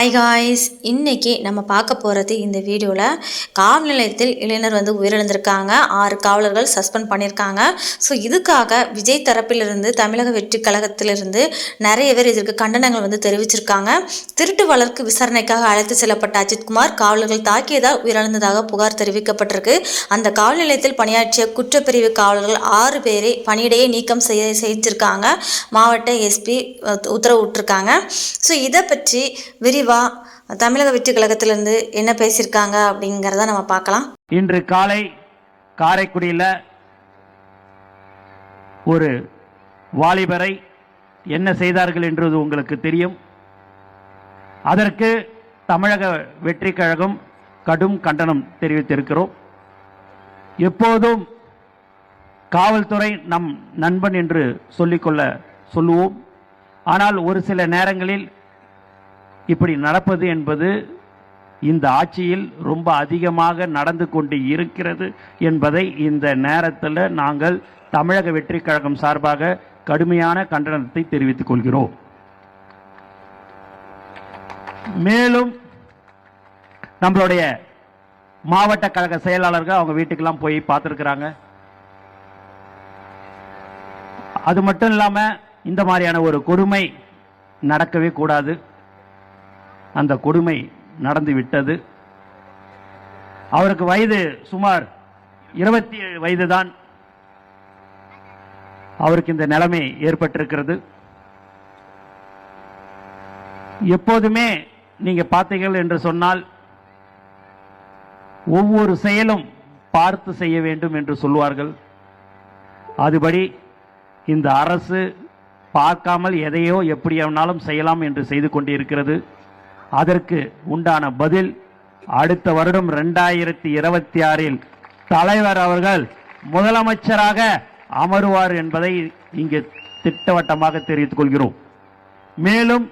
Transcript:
Hi guys, இன்னைக்கு நம்ம பார்க்க போகிறது இந்த வீடியோவில் காவல் நிலையத்தில் இளைஞர் உயிரிழந்திருக்காங்க. 6 காவலர்கள் சஸ்பெண்ட் பண்ணியிருக்காங்க. ஸோ இதுக்காக விஜய் தரப்பிலிருந்து தமிழக வெற்றி கழகத்திலிருந்து நிறைய பேர் இதற்கு கண்டனங்கள் தெரிவிச்சிருக்காங்க. திருட்டு வழக்கு விசாரணைக்காக அழைத்து செல்லப்பட்ட அஜித்குமார் காவலர்கள் தாக்கியதால் உயிரிழந்ததாக புகார் தெரிவிக்கப்பட்டிருக்கு. அந்த காவல் நிலையத்தில் பணியாற்றிய குற்றப்பிரிவு காவலர்கள் 6 பேரை பணியிடையே நீக்கம் செய்திருக்காங்க. மாவட்ட எஸ்பி உத்தரவிட்டிருக்காங்க. ஸோ இதை பற்றி விரிவாக தமிழக வெற்றி கழகத்திலிருந்து என்ன பேசியிருக்காங்க அப்படிங்கிறத நம்ம பார்க்கலாம். இன்று காலை காரைக்குடியில் ஒரு வாலிபரை என்ன செய்தார்கள் என்றது உங்களுக்கு தெரியும். அதற்கு தமிழக வெற்றி கழகம் கடும் கண்டனம் தெரிவித்திருக்கிறோம். எப்போதும் காவல்துறை நம் நண்பன் என்று சொல்லுவோம். ஆனால் ஒரு சில நேரங்களில் இப்படி நடப்பது என்பது இந்த ஆட்சியில் ரொம்ப அதிகமாக நடந்து கொண்டு இருக்கிறது என்பதை இந்த நேரத்தில் நாங்கள் தமிழக வெற்றி கழகம் சார்பாக கடுமையான கண்டனத்தை தெரிவித்துக் கொள்கிறோம். மேலும் நம்மளுடைய மாவட்ட கழக செயலாளர்கள் அவங்க வீட்டுக்கெல்லாம் போய் பார்த்துருக்கிறாங்க. அது மட்டும் இல்லாமல் இந்த மாதிரியான ஒரு கொடுமை நடக்கவே கூடாது. அந்த கொடுமை நடந்து விட்டது. அவருக்கு வயது சுமார் 27 வயது தான். அவருக்கு இந்த நிலைமை ஏற்பட்டிருக்கிறது. எப்போதுமே நீங்க பார்த்தீர்கள் என்று சொன்னால் ஒவ்வொரு செயலும் பார்த்து செய்ய வேண்டும் என்று சொல்வார்கள். அதுபடி இந்த அரசு பார்க்காமல் எதையோ எப்படியானாலும் செய்யலாம் என்று செய்து கொண்டிருக்கிறது. அதற்கு உண்டான பதில் அடுத்த வருடம் 2026 தலைவர் அவர்கள் முதலமைச்சராக அமருவார் என்பதை இங்கு திட்டவட்டமாக தெரிவித்துக் கொள்கிறோம். மேலும்